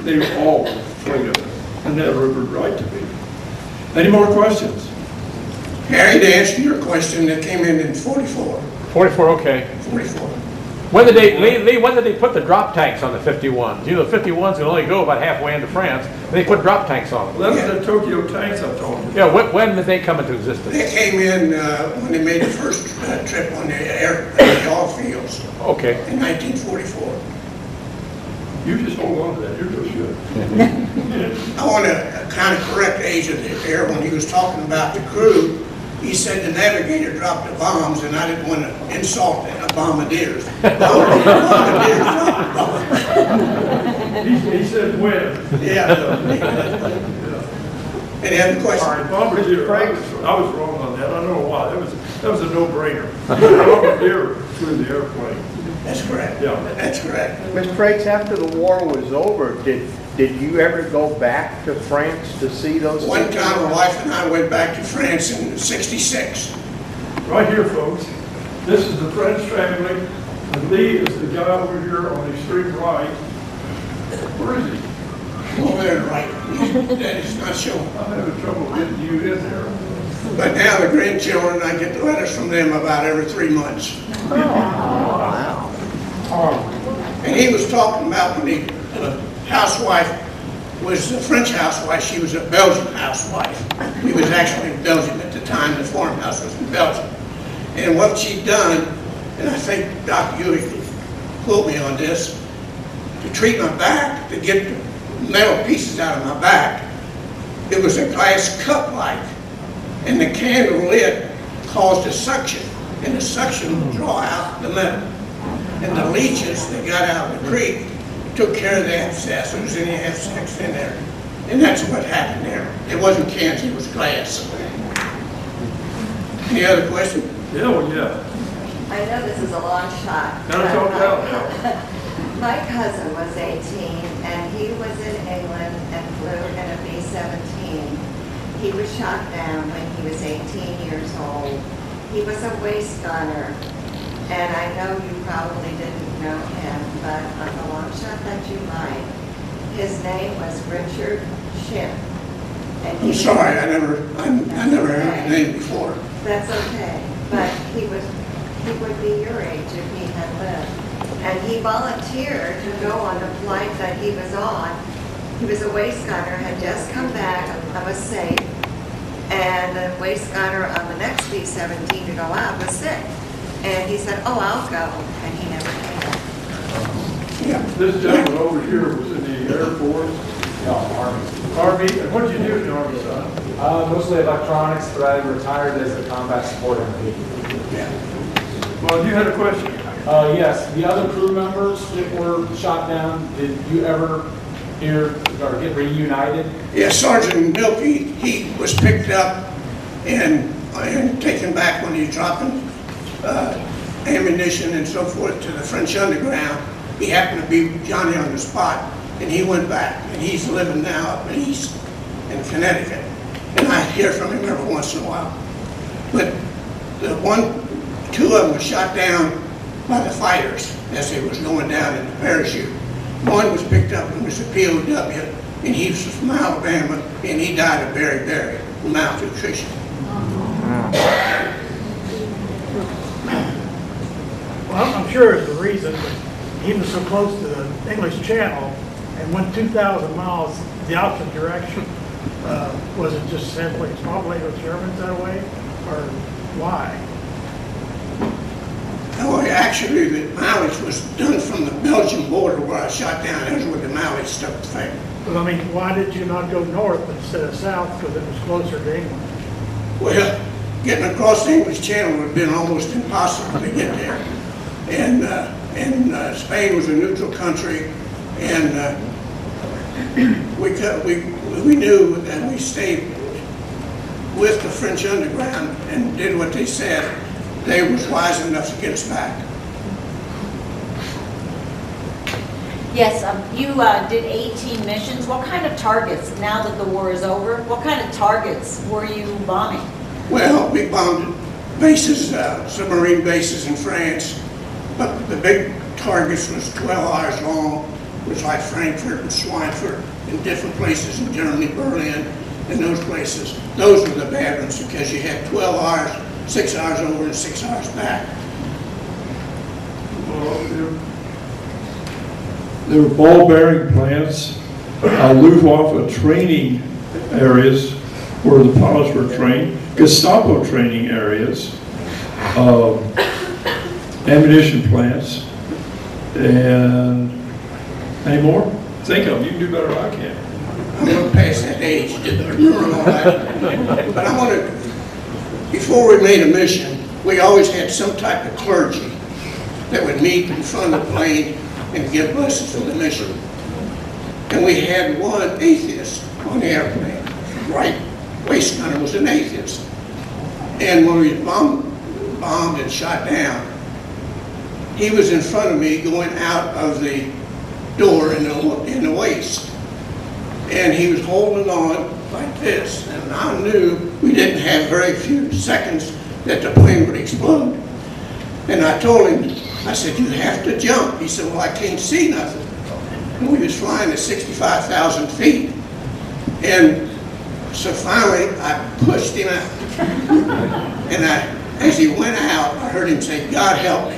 they were all afraid of it, and never were right to be. Any more questions? Harry, to answer your question, that came in 44. 44, okay. 44. When did they, Lee, when did they put the drop tanks on the 51s? You know, the 51s can only go about halfway into France. They put drop tanks on them. Well, that was the Tokyo tanks I told you. Yeah, when did they come into existence? They came in when they made the first trip on the all fields. Okay. In 1944. You just hold on to that. You're doing good. I want to kind of correct Asia there when he was talking about the crew. He said the navigator dropped the bombs, and I didn't want to insult the bombardiers. Bombardiers dropped the bombs. He said when. Yeah. Any other questions? All right, bombardier. I was wrong on that. I don't know why. That was a no-brainer. Bombardier flew the airplane. That's correct. Yeah. That's correct. Mr. Frakes, after the war was over, did you ever go back to France to see those? One time my wife and I went back to France in '66. Right here, folks. This is the French family. And Lee is the guy over here on the extreme right. Where is he? Over there, right. That is not showing. I'm having trouble getting you in there. But now the grandchildren, I get the letters from them about every 3 months. Oh, wow. And he was talking about when the housewife was a French housewife, she was a Belgian housewife. He was actually in Belgium at the time, the farmhouse was in Belgium. And what she'd done, and I think Dr. Ewing could quote me on this, to treat my back, to get the metal pieces out of my back, it was a glass cup-like. And the candle lid caused a suction, and the suction would draw out the metal. And the leeches that got out of the creek took care of the abscess. There was any abscess in there. And that's what happened there. It wasn't cancer, it was glass. Any other question? Yeah, well, yeah. I know this is a long shot. Now talk about it. My cousin was 18, and he was in England and flew in a B-17. He was shot down when he was 18 years old. He was a waist gunner, and I know you probably didn't know him, but on the long shot that you might, his name was Richard Ship. And I'm sorry, I never heard his name before. That's okay, but he would be your age if he had lived. And he volunteered to go on the flight that he was on. He was a waist gunner, had just come back of a safe, and the waist gunner on the next B-17 to go out was sick. And he said, oh, I'll go, and he never came. Yeah. This gentleman over here was in the Air Force. No, Army. Army. And what did you do in the Army, son? Mostly electronics, but I retired as a combat support MP. Yeah. Well, you had a question. Yes, the other crew members that were shot down, did you ever hear or get reunited? Yeah, Sergeant Milky, he was picked up and taken back when he was dropping ammunition and so forth to the French underground. He happened to be Johnny on the spot, and he went back, and he's living now up east in Connecticut. And I hear from him every once in a while. But two of them were shot down by the fighters as they was going down in the parachute. One was picked up and was a POW, and he was from Alabama, and he died of beriberi, malnutrition. Well, I'm sure it's the reason, but he was so close to the English Channel and went 2,000 miles the opposite direction. Was it just simply probably the Germans that way, or why? Oh, actually, the mileage was done from the Belgian border where I shot down. That's where the mileage stuck the thing. But I mean, why did you not go north instead of south, because it was closer to England? Well, getting across the English Channel would have been almost impossible to get there. And Spain was a neutral country, and we knew that we stayed with the French underground and did what they said. They was wise enough to get us back. Yes, you did 18 missions. What kind of targets, now that the war is over, what kind of targets were you bombing? Well, we bombed bases, submarine bases in France, but the big targets was 12 hours long, was like Frankfurt and Schweinfurt and different places in Germany, Berlin, and those places. Those were the bad ones because you had 12 hours, 6 hours over and 6 hours back. There were ball bearing plants, Luftwaffe training areas where the pilots were trained, Gestapo training areas, ammunition plants, and any more? Think of them. You can do better than I can. I'm going to pass that age to remember all that. But I want to, before we made a mission, we always had some type of clergy that would meet in front of the plane and give blessings for the mission. And we had one atheist on the airplane. Right waist gunner was an atheist. And when we bombed and shot down, he was in front of me going out of the door in the waist. And he was holding on like this. And I knew we didn't have very few seconds that the plane would explode. And I told him, I said, you have to jump. He said, well, I can't see nothing. And we was flying at 65,000 feet. And so finally, I pushed him out. And as he went out, I heard him say, God help me.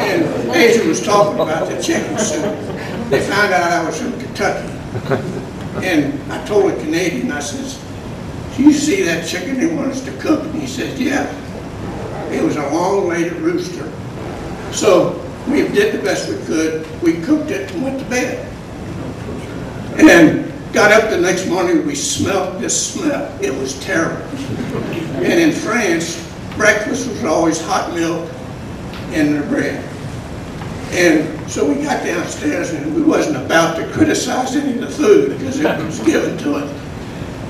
And Asia was talking about the chicken soup. They found out I was from Kentucky. And I told a Canadian, I says, do you see that chicken they want us to cook? And he says, yeah. It was a long-legged rooster. So we did the best we could. We cooked it and went to bed. And got up the next morning, we smelled this smell. It was terrible. And in France, breakfast was always hot milk and the bread. And so we got downstairs and we wasn't about to criticize any of the food because it was given to us.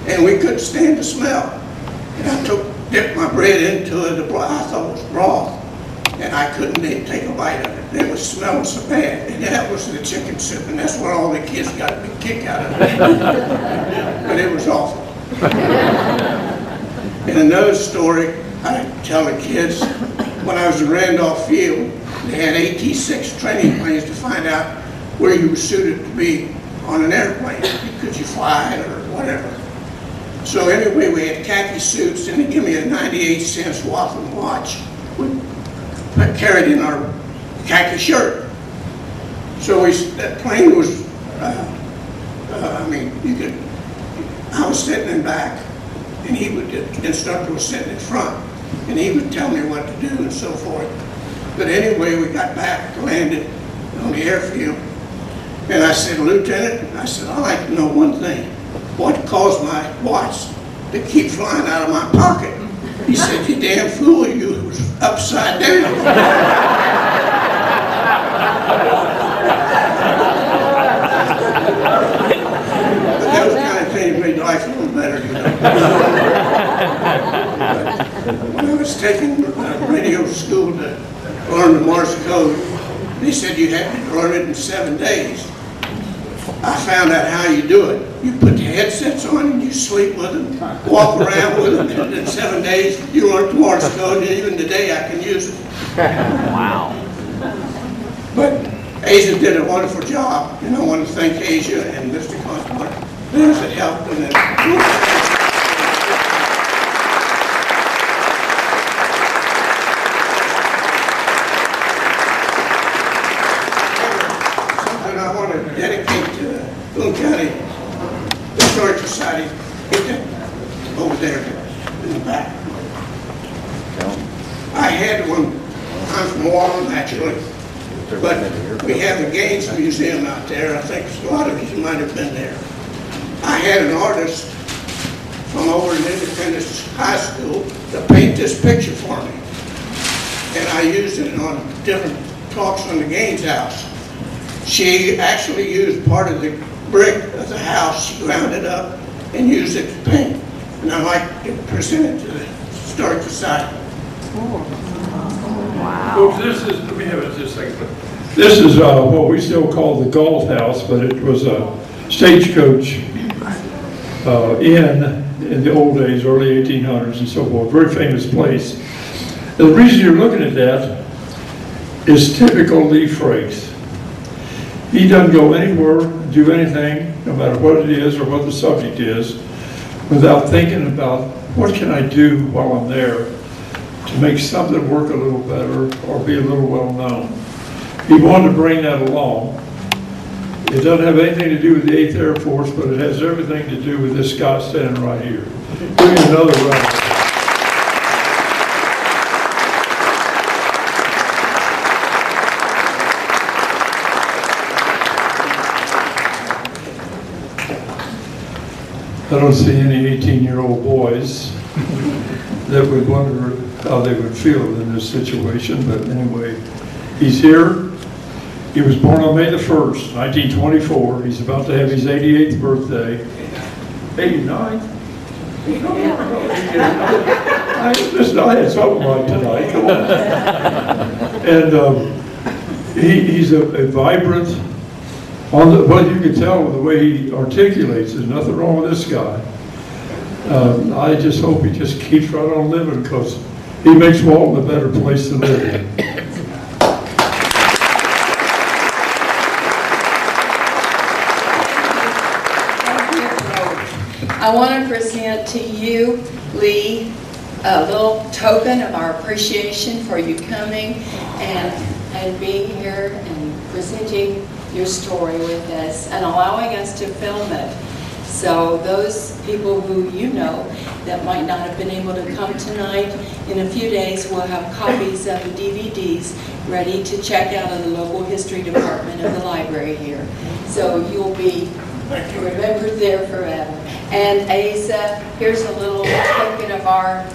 And we couldn't stand the smell. And I dipped my bread into it. I thought it was broth. And I couldn't take a bite of it. It was smelling so bad. And that was the chicken soup. And that's what all the kids got a big kick out of it. But it was awful. And another story I tell the kids, when I was in Randolph Field, they had AT-6 training planes to find out where you were suited to be on an airplane. Could you fly it or whatever. So anyway, we had khaki suits, and they give me a 98-cent Waltham watch. I carried in our khaki shirt. So that plane was, I was sitting in back, and the instructor was sitting in front, and he would tell me what to do and so forth. But anyway, we got back, landed on the airfield, and I said, Lieutenant, I said, I'd like to know one thing. What caused my watch to keep flying out of my pocket? He said, you damn fool, you was upside down. But those kind of things made life a little better, you know. When I was taking radio school to learn the Morse code, they said you had to learn it in 7 days. I found out how you do it. You put the headsets on and you sleep with them, walk around with them, and in 7 days you learn the Morse code, and even today I can use it. Wow. But Asia did a wonderful job, and I want to thank Asia and Mr. Conklin. Those that helped in it. Dedicate to Boone County Historic Society over there in the back. I had one, I'm from Waltham actually, but we have the Gaines Museum out there. I think a lot of you might have been there. I had an artist from over in Independence High School to paint this picture for me. And I used it on different talks on the Gaines house. She actually used part of the brick of the house. She ground it up and used it to paint. And I like to present it to the Historic Society. Wow. Folks, this is, let me have it just a second. This is what we still call the Galt House, but it was a stagecoach inn in the old days, early 1800s and so forth. Very famous place. The reason you're looking at that is typical Lee Frakes. He doesn't go anywhere, do anything, no matter what it is or what the subject is, without thinking about what can I do while I'm there to make something work a little better or be a little well known. He wanted to bring that along. It doesn't have anything to do with the 8th Air Force, but it has everything to do with this guy standing right here. Give me another round. I don't see any 18-year-old boys that would wonder how they would feel in this situation, but anyway, he's here. He was born on May the 1st, 1924. He's about to have his 88th birthday. 89? I had something like tonight, come on. And he's a vibrant, well, you can tell with the way he articulates, there's nothing wrong with this guy. I just hope he just keeps right on living, because he makes Walton a better place to live in. I want to present to you, Lee, a little token of our appreciation for you coming and being here and presenting your story with us and allowing us to film it. So those people who you know that might not have been able to come tonight, in a few days we'll have copies of the DVDs ready to check out of the local history department of the library here. So you'll be remembered there forever. And Asa, here's a little token of our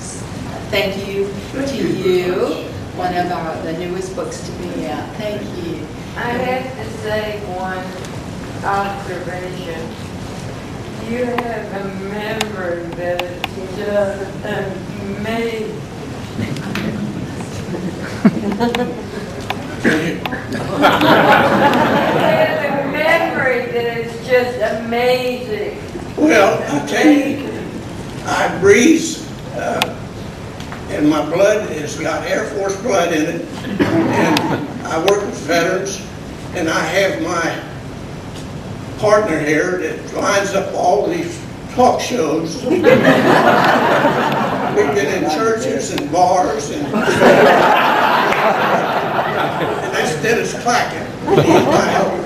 thank you to you. One of the newest books to be out. Thank you. I have to say one observation. You have a member that is just amazing. You have a memory that is just amazing. Well, I tell you, I breathe, and my blood has got Air Force blood in it, and I work with veterans, and I have my partner here that lines up all these talk shows. We've been in churches and bars, and that's Dennis Clackett. He's my helper.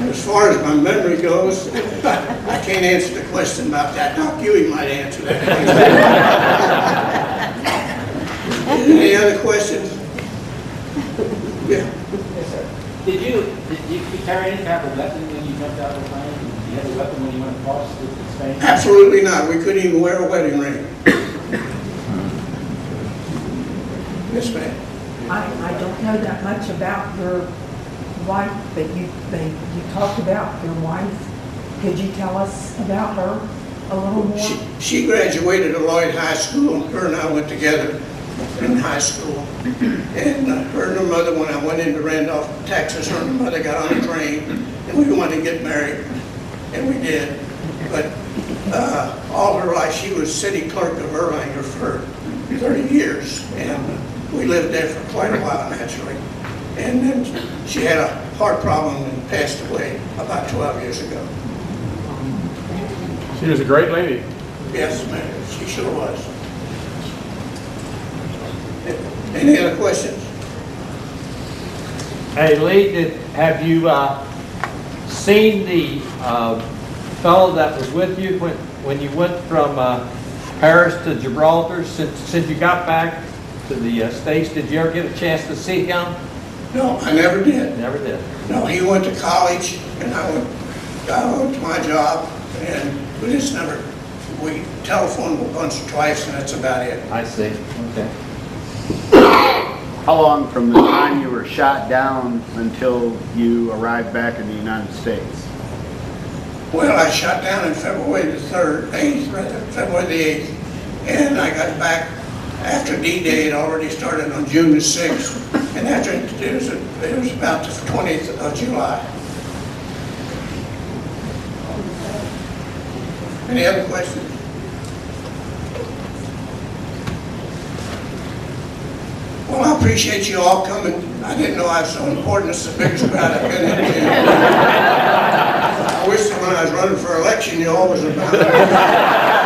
As far as my memory goes, I can't answer the question about that. Doc Huey might answer that question. Any other questions? Yeah. Did you carry any type of weapon when you jumped out of the plane? Did you have a weapon when you went across the Spain? Absolutely not. We couldn't even wear a wedding ring. Yes, ma'am. I don't know that much about your wife, but you talked about your wife. Could you tell us about her a little more? She graduated at Lloyd High School. Her and I went together in high school. And her and her mother, when I went into Randolph, Texas, her and her mother got on a train, and we wanted to get married, and we did. But all her life, she was city clerk of Erlanger for 30 years, and we lived there for quite a while, naturally. And then she had a heart problem and passed away about 12 years ago. She was a great lady. Yes, ma'am, she sure was. Any other questions? Hey, Lee, have you seen the fellow that was with you when you went from Paris to Gibraltar? Since you got back to the States, did you ever get a chance to see him? No, I never did. Never did. No, he went to college, and I went to my job, and we just never, we telephoned once or twice, and that's about it. I see. Okay. How long from the time you were shot down until you arrived back in the United States? Well, I shot down on February the 8th, February the 8th, and I got back after D-Day. It already started on June the 6th, and after it was about the 20th of July. Any other questions? appreciate you all coming. I didn't know I was so important. It's the biggest crowd I've been in. I wish that when I was running for election, you all was about it.